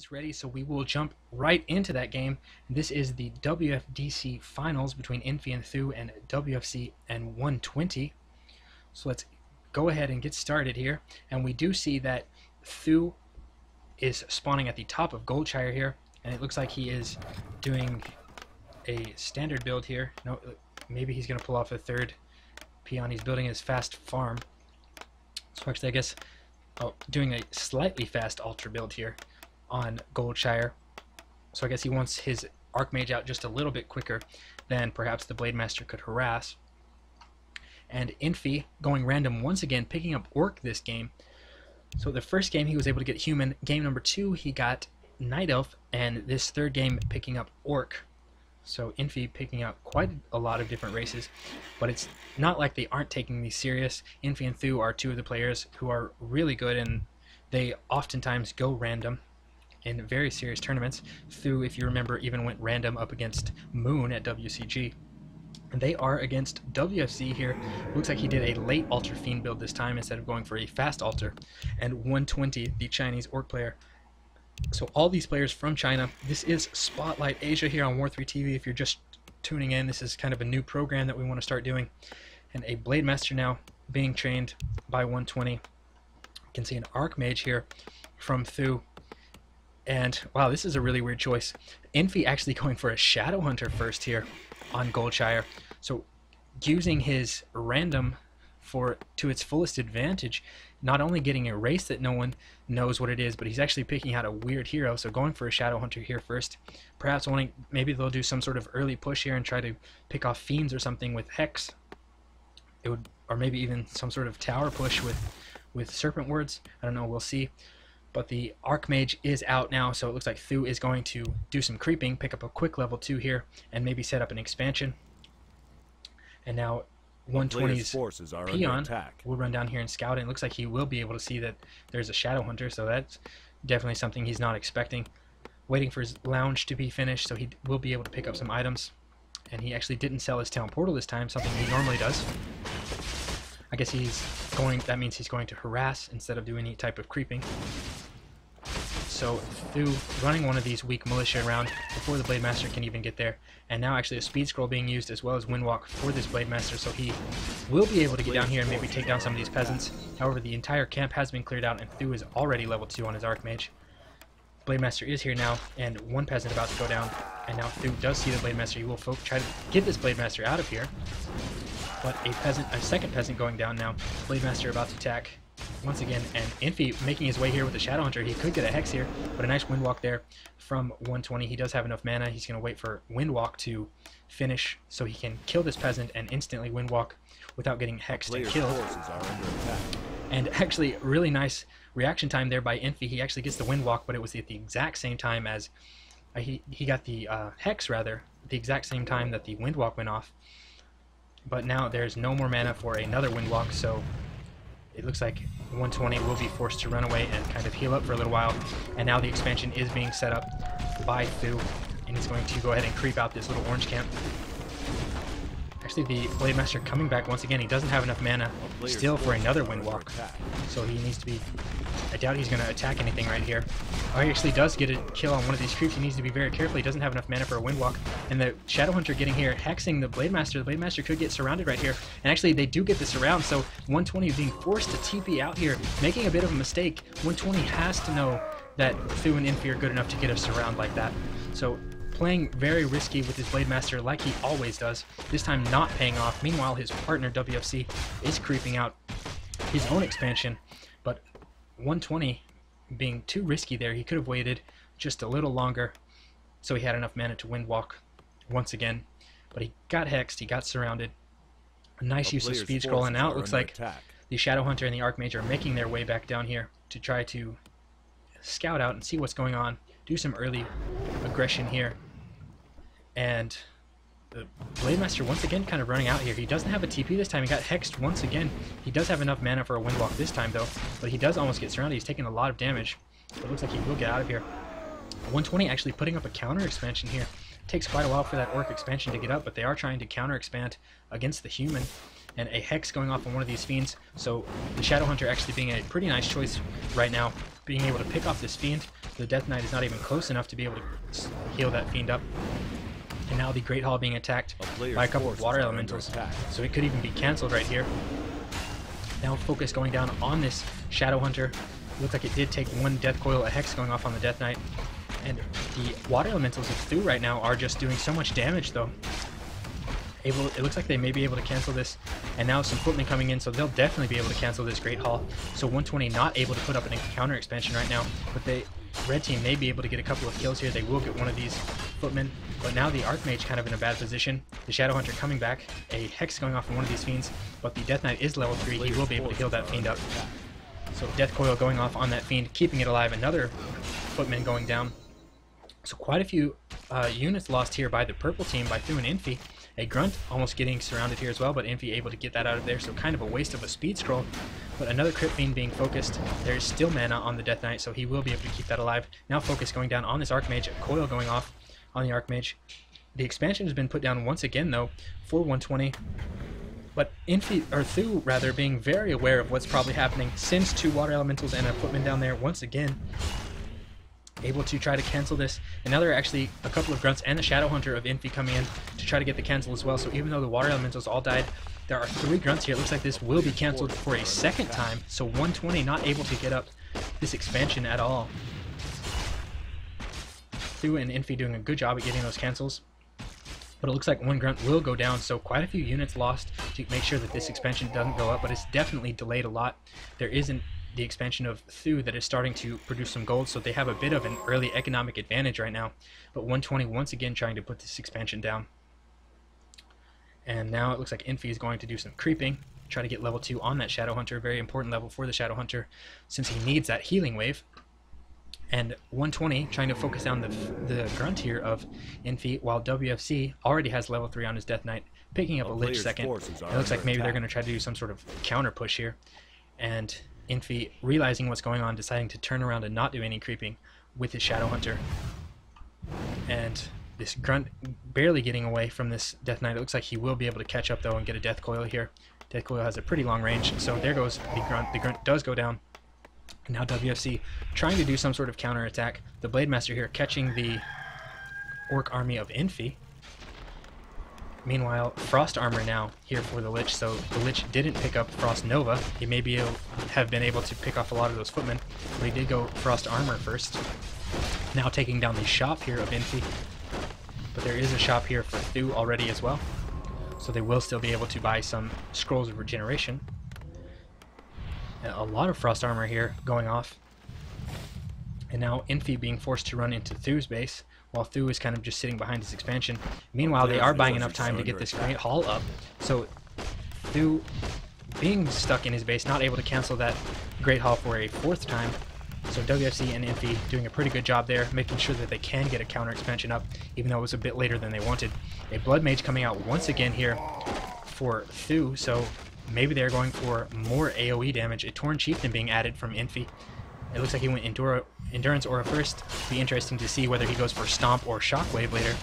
is ready, so we will jump right into that game. This is the WFDC Finals between Infi and TH000 and WFZ and 120. So let's go ahead and get started here. And we do see that TH000 is spawning at the top of Goldshire here, and it looks like he is doing a standard build here. No, maybe he's going to pull off a third peon. He's building his fast farm. So actually, I guess doing a slightly fast ultra build here on Goldshire. So I guess he wants his Archmage out just a little bit quicker than perhaps the Blade Master could harass. And Infi going random once again, picking up Orc this game. So the first game he was able to get Human. Game number 2 he got Night Elf, and this third game picking up Orc. So Infi picking out quite a lot of different races, but it's not like they aren't taking these serious. Infi and TH000 are two of the players who are really good, and they oftentimes go random in very serious tournaments. TH000, if you remember, even went random up against Moon at WCG. And they are against WFZ here. Looks like he did a late Altar Fiend build this time instead of going for a fast Altar. And 120, the Chinese Orc player. So all these players from China. This is Spotlight Asia here on War3 TV. If you're just tuning in, this is kind of a new program that we want to start doing. And a Blade Master now being trained by 120. You can see an Archmage here from TH000. And wow, this is a really weird choice. Infi actually going for a Shadow Hunter first here on Goldshire. So using his random to its fullest advantage, not only getting a race that no one knows what it is, but he's actually picking out a weird hero. So going for a Shadow Hunter here first, perhaps wanting, maybe they'll do some sort of early push here and try to pick off Fiends or something with Hex. It would, or maybe even some sort of tower push with Serpent Words. I don't know, we'll see. But the Archmage is out now, so it looks like TH000 is going to do some creeping, pick up a quick level 2 here, and maybe set up an expansion. And now 120's forces are peon will run down here and scout, and it looks like he will be able to see that there's a Shadow Hunter, so that's definitely something he's not expecting. Waiting for his lounge to be finished, so he will be able to pick up some items. And he actually didn't sell his Town Portal this time, something he normally does. I guess that means he's going to harass instead of do any type of creeping. So TH000 running one of these weak militia around before the Blade Master can even get there. And now actually a speed scroll being used as well as Windwalk for this Blade Master, so he will be able to get down here and maybe take down some of these peasants. However, the entire camp has been cleared out, and TH000 is already level 2 on his Archmage. Blade Master is here now, and one peasant about to go down. And now TH000 does see the Blade Master. He will try to get this Blade Master out of here. But a second peasant going down now. Blade Master about to attack once again, and Infi making his way here with the Shadow Hunter. He could get a Hex here, but a nice Windwalk there from 120. He does have enough mana. He's going to wait for Windwalk to finish so he can kill this peasant and instantly Windwalk without getting Hexed and killed. And actually, really nice reaction time there by Infi. He actually gets the Windwalk, but it was at the exact same time as he got the Hex, rather, the exact same time that the Windwalk went off. But now there's no more mana for another Windwalk, so it looks like 120 will be forced to run away and kind of heal up for a little while. And now the expansion is being set up by TH000, and he's going to go ahead and creep out this little orange camp. Actually, the Blade Master coming back once again. He doesn't have enough mana still for another Windwalk, so he needs to be... I doubt he's going to attack anything right here. Oh, he actually does get a kill on one of these creeps. He needs to be very careful. He doesn't have enough mana for a Windwalk. And the Shadow Hunter getting here, hexing the Blade Master. The Blade Master could get surrounded right here. And actually, they do get the surround, so 120 being forced to TP out here, making a bit of a mistake. 120 has to know that TH000 and Infi are good enough to get a surround like that. So playing very risky with his Blade Master like he always does. This time not paying off. Meanwhile, his partner WFC is creeping out his own expansion. But 120 being too risky there. He could have waited just a little longer so he had enough mana to Windwalk once again. But he got hexed, he got surrounded. A nice use of speed scroll, and now it looks like the Shadow Hunter and the Archmage are making their way back down here to try to scout out and see what's going on, do some early aggression here. And the Blade Master once again kind of running out here. He doesn't have a TP this time. He got hexed once again. He does have enough mana for a Windwalk this time though, but he does almost get surrounded. He's taking a lot of damage, but it looks like he will get out of here. 120 actually putting up a counter expansion here. It takes quite a while for that Orc expansion to get up, but they are trying to counter expand against the Human. And a Hex going off on one of these Fiends, so the Shadow Hunter actually being a pretty nice choice right now, being able to pick off this Fiend. the Death Knight is not even close enough to be able to heal that Fiend up. And now the Great Hall being attacked by a couple of Water Elementals, so it could even be cancelled right here. Now focus going down on this Shadow Hunter. Looks like it did take one Death Coil, a Hex going off on the Death Knight. And the Water Elementals of Thu right now are just doing so much damage though. It looks like they may be able to cancel this, and now some footmen coming in, so they'll definitely be able to cancel this Great Hall. So 120 not able to put up an counter expansion right now, but the red team may be able to get a couple of kills here. They will get one of these footmen, but now the Archmage kind of in a bad position. The Shadow Hunter coming back, a Hex going off on one of these Fiends, but the Death Knight is level 3. He will be able to heal that Fiend up. So Death Coil going off on that Fiend, keeping it alive. Another footman going down. So quite a few units lost here by the purple team, by Thu and Infi. A Grunt almost getting surrounded here as well, but Infi able to get that out of there, so kind of a waste of a speed scroll. But another Crypt Fiend being focused. There's still mana on the Death Knight, so he will be able to keep that alive. Now focus going down on this Archmage, a coil going off on the Archmage. The expansion has been put down once again though for 120. But Thu rather being very aware of what's probably happening, sends 2 Water Elementals and a footman down there once again, able to try to cancel this. And now there are actually a couple of Grunts and a Shadow Hunter of Infi coming in to try to get the cancel as well. So even though the Water Elementals all died, there are 3 Grunts here. It looks like this will be canceled for a second time. So 120 not able to get up this expansion at all. Thu and Infi doing a good job at getting those cancels. But it looks like 1 Grunt will go down, so quite a few units lost to make sure that this expansion doesn't go up, but it's definitely delayed a lot. There isn't the expansion of Thu that is starting to produce some gold, so they have a bit of an early economic advantage right now. But 120 once again trying to put this expansion down. And now it looks like Infi is going to do some creeping, try to get level 2 on that Shadow Hunter, very important level for the Shadow Hunter since he needs that healing wave. And 120 trying to focus down the Grunt here of Infi, while WFC already has level 3 on his Death Knight, picking up a Lich second. It looks like maybe they're going to try to do some sort of counter push here. And Infi, realizing what's going on, deciding to turn around and not do any creeping with his Shadow Hunter. And this Grunt barely getting away from this Death Knight. It looks like he will be able to catch up though and get a Death Coil here. Death Coil has a pretty long range, so there goes the Grunt. The Grunt does go down. And now WFC trying to do some sort of counter attack. The Blade Master here catching the Orc army of Infi. Meanwhile, Frost Armor now here for the Lich, so the Lich didn't pick up Frost Nova. He may have been able to pick off a lot of those footmen, but he did go Frost Armor first. Now taking down the shop here of Infi. But there is a shop here for Thu already as well, so they will still be able to buy some Scrolls of Regeneration. And a lot of Frost Armor here going off. And now Infi being forced to run into Thu's base, while Thu is kind of just sitting behind his expansion. Meanwhile, they are buying enough time to get this Great Hall up, so Thu being stuck in his base, not able to cancel that Great Hall for a 4th time. So WFC and Infi doing a pretty good job there, making sure that they can get a counter expansion up, even though it was a bit later than they wanted. A Blood Mage coming out once again here for Thu, so maybe they're going for more AoE damage. A Torn Chieftain being added from Infi. It looks like he went Endurance Aura first. Be interesting to see whether he goes for Stomp or Shockwave later.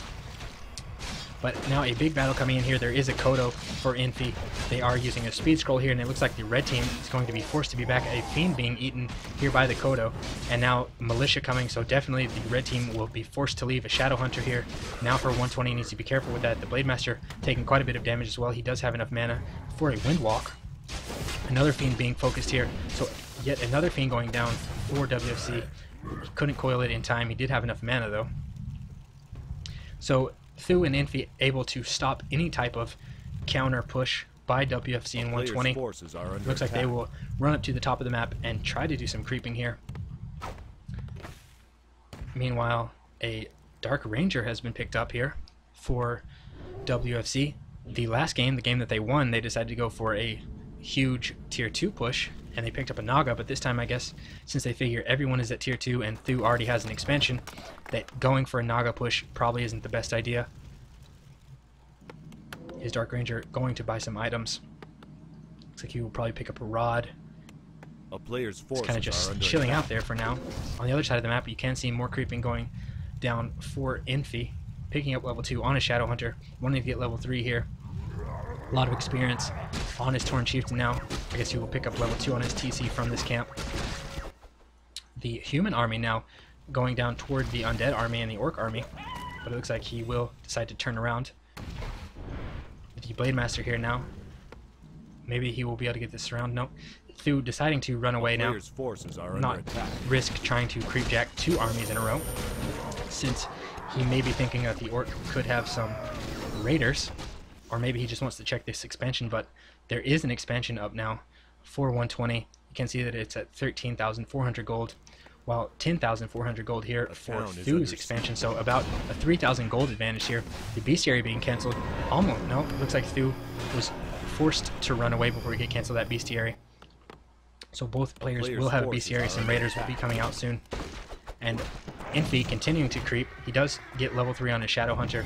But now a big battle coming in here. There is a Kodo for Infi. They are using a Speed Scroll here, and it looks like the red team is going to be forced to be back. A Fiend being eaten here by the Kodo. And now Militia coming, so definitely the red team will be forced to leave. A Shadow Hunter here. Now for 120, needs to be careful with that. The Blade Master taking quite a bit of damage as well. He does have enough mana for a Windwalk. Another Fiend being focused here. So yet another Fiend going down for WFC. He couldn't coil it in time. He did have enough mana though. So Thu and Infi able to stop any type of counter push by WFC in 120. Looks like they will run up to the top of the map and try to do some creeping here. Meanwhile, a Dark Ranger has been picked up here for WFC. The last game, the game that they won, they decided to go for a huge tier 2 push, and they picked up a Naga, but this time I guess since they figure everyone is at tier 2 and Thu already has an expansion, that going for a Naga push probably isn't the best idea. His Dark Ranger going to buy some items. Looks like he will probably pick up a rod. A player's force kind of just chilling out there for now. On the other side of the map, you can see more creeping going down for Infi, picking up level 2 on a Shadow Hunter, wanting to get level 3 here. A lot of experience on his Torn Chieftain now. I guess he will pick up level 2 on his TC from this camp. The human army now going down toward the Undead army and the Orc army, but it looks like he will decide to turn around. The Blade Master here now. Maybe he will be able to get this around. Nope. Thu deciding to run away now. Forces are Not risk trying to creep jack 2 armies in a row, since he may be thinking that the Orc could have some raiders, or maybe he just wants to check this expansion, but there is an expansion up now for 120. You can see that it's at 13,400 gold, while 10,400 gold here for Thu's expansion, so about a 3,000 gold advantage here. The bestiary being cancelled. Almost, no, it looks like Thu was forced to run away before he could cancel that bestiary. So both players will have a bestiary. Some raiders will be coming out soon. And Infi continuing to creep. He does get level 3 on his Shadow Hunter.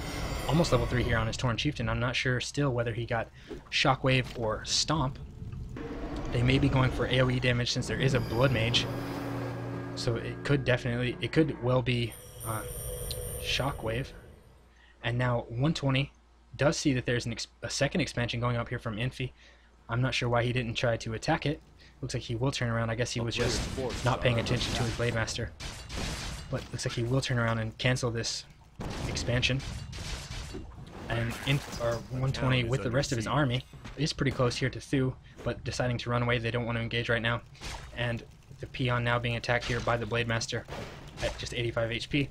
Almost level 3 here on his Tauren Chieftain. I'm not sure still whether he got Shockwave or Stomp. They may be going for AoE damage since there is a Blood Mage. So it could well be Shockwave. And now 120 does see that there's a second expansion going up here from Infi. I'm not sure why he didn't try to attack it. Looks like he will turn around. I guess he was just not paying attention to his Blade Master. But looks like he will turn around and cancel this expansion. And 120 with the rest of his army is pretty close here to Thu, but deciding to run away. They don't want to engage right now. And the Peon now being attacked here by the Blade Master at just 85 HP.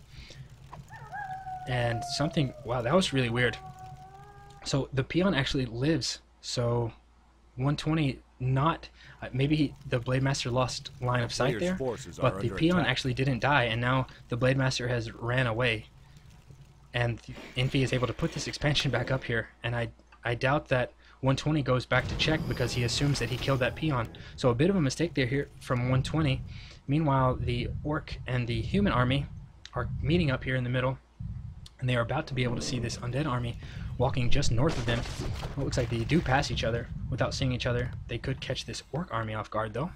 And something, wow, that was really weird. So the Peon actually lives, so 120 not, maybe the Blade Master lost line of sight there, but the Peon actually didn't die, and now the Blade Master has ran away. And Infi is able to put this expansion back up here, and I doubt that 120 goes back to check because he assumes that he killed that Peon. So a bit of a mistake there here from 120. Meanwhile, the Orc and the Human army are meeting up here in the middle, and they are about to be able to see this Undead army walking just north of them. It looks like they do pass each other without seeing each other. They could catch this Orc army off guard though.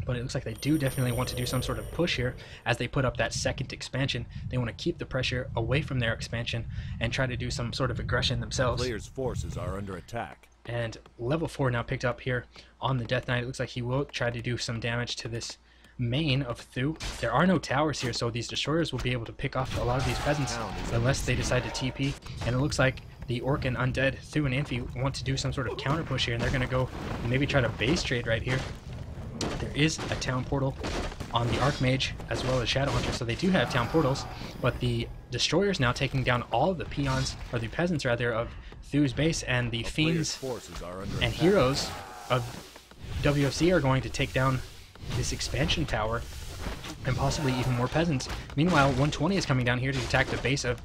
But it looks like they do definitely want to do some sort of push here as they put up that second expansion. They want to keep the pressure away from their expansion and try to do some sort of aggression themselves. Players' forces are under attack. And level 4 now picked up here on the Death Knight. It looks like he will try to do some damage to this main of Thu. There are no towers here, so these destroyers will be able to pick off a lot of these peasants unless they decide to TP. And it looks like the Orc and Undead, Thu and Infi, want to do some sort of counter push here, and they're going to go and maybe try to base trade right here. There is a town portal on the Archmage as well as Shadow Hunter, so they do have town portals, but the destroyers now taking down all of the peons, or the peasants rather, of Thu's base, and the fiends and heroes of WFZ are going to take down this expansion tower and possibly even more peasants. Meanwhile, 120 is coming down here to attack the base of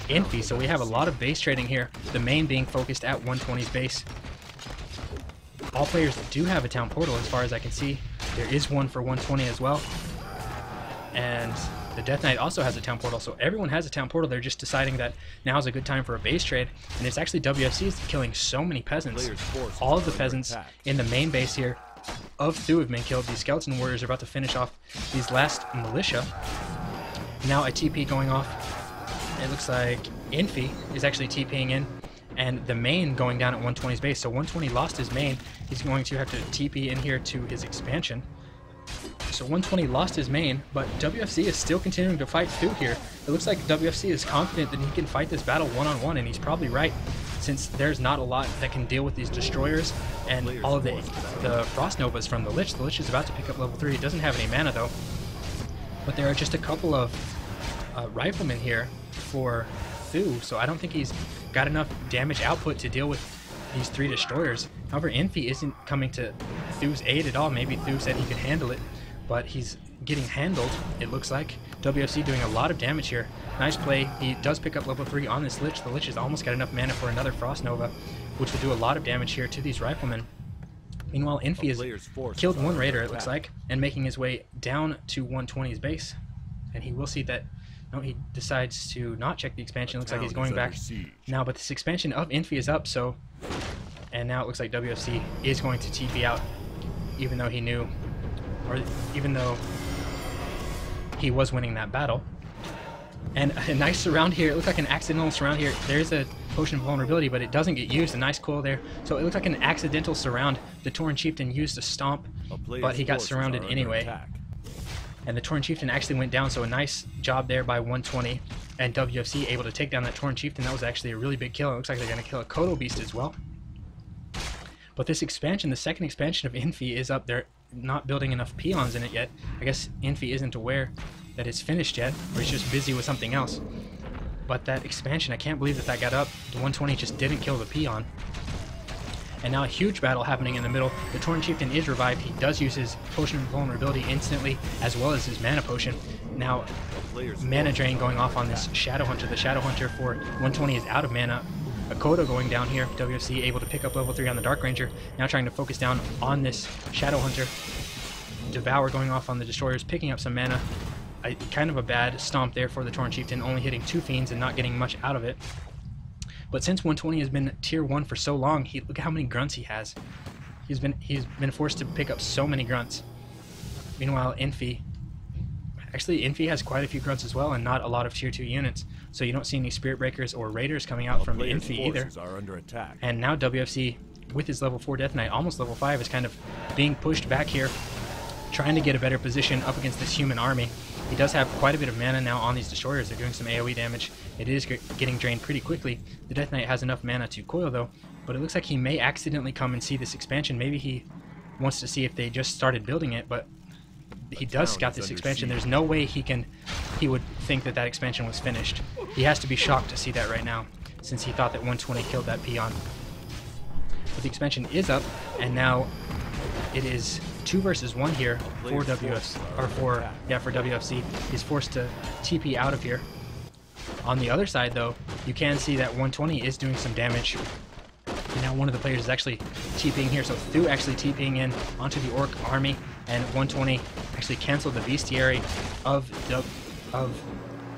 Infi, so we have a lot of base trading here, the main being focused at 120's base. All players do have a town portal as far as I can see. There is one for 120 as well. And the Death Knight also has a town portal, so everyone has a town portal. They're just deciding that now is a good time for a base trade. And it's actually WFC's killing so many peasants. All of the peasants in the main base here of Thu have been killed. These skeleton warriors are about to finish off these last militia. Now a TP going off. It looks like Infi is actually TPing in, and the main going down at 120's base. So 120 lost his main. He's going to have to TP in here to his expansion. So 120 lost his main, but WFC is still continuing to fight Thu here. It looks like WFC is confident that he can fight this battle one-on-one, and he's probably right, since there's not a lot that can deal with these destroyers and all of the Frost Novas from the Lich. The Lich is about to pick up level 3. He doesn't have any mana though. But there are just a couple of riflemen here for Thu, so I don't think he's got enough damage output to deal with these 3 destroyers. However, Infi isn't coming to Thu's aid at all. Maybe Thu said he could handle it, but he's getting handled, it looks like. WFC doing a lot of damage here. Nice play. He does pick up level 3 on this Lich. The Lich has almost got enough mana for another Frost Nova, which will do a lot of damage here to these riflemen. Meanwhile, Infi has killed one raider, it looks like, and making his way down to 120's base. And he will see that, no, he decides to not check the expansion. It looks like he's going back now, but this expansion of Infi is up, so... And now it looks like WFC is going to TP out, even though he knew, or even though he was winning that battle. And a nice surround here. It looks like an accidental surround here. There's a potion of vulnerability, but it doesn't get used. A nice coil there. So it looks like an accidental surround. The Tauren Chieftain used a stomp, but he got surrounded anyway. and the Tauren Chieftain actually went down, so a nice job there by 120, and WFC able to take down that Tauren Chieftain. That was actually a really big kill. It looks like they're going to kill a Kodo Beast as well. But this expansion, the second expansion of Infi, is up there, not building enough peons in it yet. I guess Infi isn't aware that it's finished yet, or he's just busy with something else. But that expansion, I can't believe that that got up. The 120 just didn't kill the peon. And now a huge battle happening in the middle. The Tauren Chieftain is revived. He does use his Potion of Vulnerability instantly, as well as his Mana Potion. Now, Mana Drain going off on this Shadow Hunter. The Shadow Hunter for 120 is out of mana. A Kodo going down here. WFC able to pick up level 3 on the Dark Ranger. Now trying to focus down on this Shadow Hunter. Devour going off on the Destroyers, picking up some mana. Kind of a bad stomp there for the Tauren Chieftain, only hitting 2 Fiends and not getting much out of it. But since 120 has been tier 1 for so long, look at how many grunts he has. He's been forced to pick up so many grunts. Meanwhile, Infi has quite a few grunts as well, and not a lot of tier 2 units. So you don't see any Spirit Breakers or Raiders coming out from Infi either. Are under attack. And now WFC, with his level 4 Death Knight, almost level 5, is kind of being pushed back here, trying to get a better position up against this human army. He does have quite a bit of mana now on these Destroyers. They're doing some AoE damage. It is getting drained pretty quickly. The Death Knight has enough mana to coil though, but it looks like he may accidentally come and see this expansion. Maybe he wants to see if they just started building it, but he does scout this expansion. There's no way he would think that that expansion was finished. He has to be shocked to see that right now, since he thought that 120 killed that peon. But the expansion is up, and now it is 2 versus 1 here for WFC. He's forced to TP out of here. On the other side, though, you can see that 120 is doing some damage. And now one of the players is actually TPing here, so Thu actually TPing in onto the Orc army, and 120 actually canceled the Bestiary of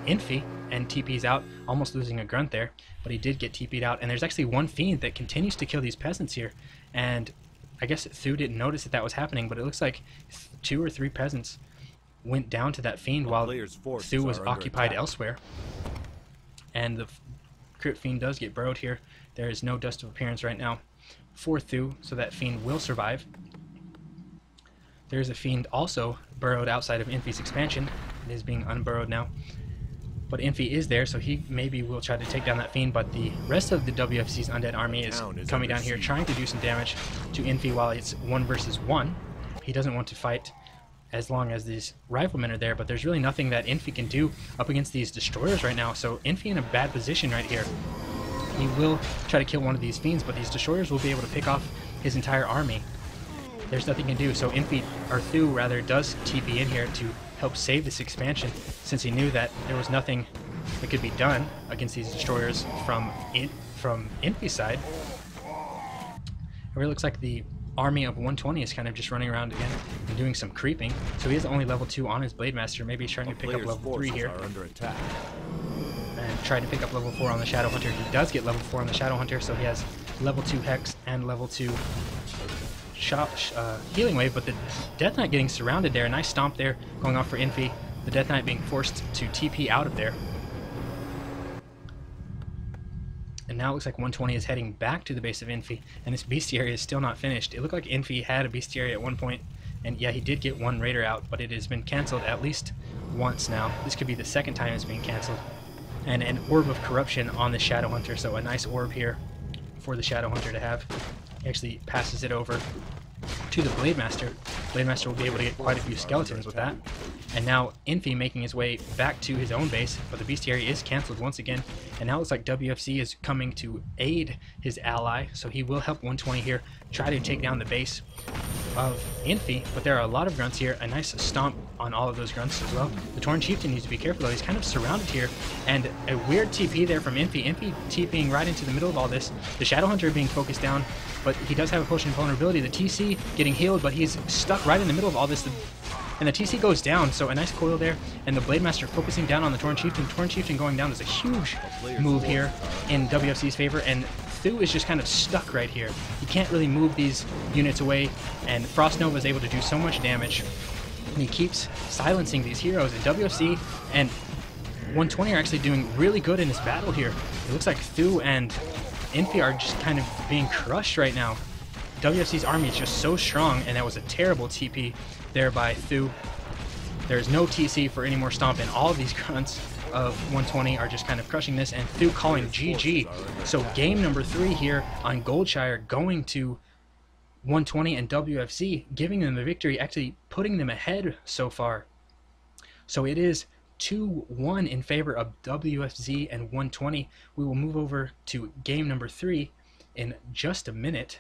Infi and TP's out, almost losing a grunt there, but he did get TP'd out. And there's actually one Fiend that continues to kill these peasants here, and I guess Thu didn't notice that was happening, but it looks like 2 or 3 peasants went down to that Fiend while Thu was occupied elsewhere. And the Crypt Fiend does get burrowed here. There is no Dust of Appearance right now for Thu, so that Fiend will survive. There's a Fiend also burrowed outside of Infi's expansion. It is being unburrowed now. But Infi is there, so he maybe will try to take down that Fiend, but the rest of the WFC's undead army is coming down here, trying to do some damage to Infi while it's 1 versus 1. He doesn't want to fight as long as these riflemen are there, but there's really nothing that Infi can do up against these Destroyers right now, so Infi in a bad position right here. He will try to kill one of these Fiends, but these Destroyers will be able to pick off his entire army. There's nothing he can do, so Thu rather does TP in here to help save this expansion, since he knew that there was nothing that could be done against these Destroyers from Infi's side. It really looks like the army of 120 is kind of just running around again and doing some creeping. So he is only level 2 on his Blade Master. Maybe he's trying to pick up level 3 here. Under attack. And trying to pick up level 4 on the Shadow Hunter. He does get level 4 on the Shadow Hunter, so he has level 2 Hex and level 2 Healing Wave, but the Death Knight getting surrounded there. A nice stomp there going off for Infi. The Death Knight being forced to TP out of there. And now it looks like 120 is heading back to the base of Infi, and this Bestiary is still not finished. It looked like Infi had a Bestiary at one point, and yeah, he did get 1 Raider out, but it has been cancelled at least once now. This could be the second time it's being cancelled. And an Orb of Corruption on the Shadow Hunter, so a nice orb here for the Shadow Hunter to have. He actually passes it over to the Blade Master. Blade Master will be able to get quite a few skeletons with that. And now Infi making his way back to his own base, but the Bestiary is cancelled once again. And now it looks like WFC is coming to aid his ally, so he will help 120 here try to take down the base of Infi. But there are a lot of grunts here. A nice stomp on all of those grunts as well. The Tauren Chieftain needs to be careful though. He's kind of surrounded here, and a weird TP there from Infi. Infi TPing right into the middle of all this. The Shadow Hunter being focused down, but he does have a potion of vulnerability. The TC getting healed, but he's stuck right in the middle of all this. And the TC goes down, so a nice coil there, and the Blade Master focusing down on the Tauren Chieftain. Tauren Chieftain going down is a huge move here in WFC's favor, and Thu is just kind of stuck right here. He can't really move these units away, and Frost Nova is able to do so much damage, and he keeps silencing these heroes. And WFC and 120 are actually doing really good in this battle here. It looks like Thu and Infi are just kind of being crushed right now. WFC's army is just so strong, and that was a terrible TP there by Thu. There's no TC for any more stomp, and all of these grunts of 120 are just kind of crushing this, and Thu calling GG. So game number 3 here on Goldshire, going to 120 and WFZ, giving them the victory, actually putting them ahead so far. So it is 2-1 in favor of WFZ and 120. We will move over to game number 3 in just a minute.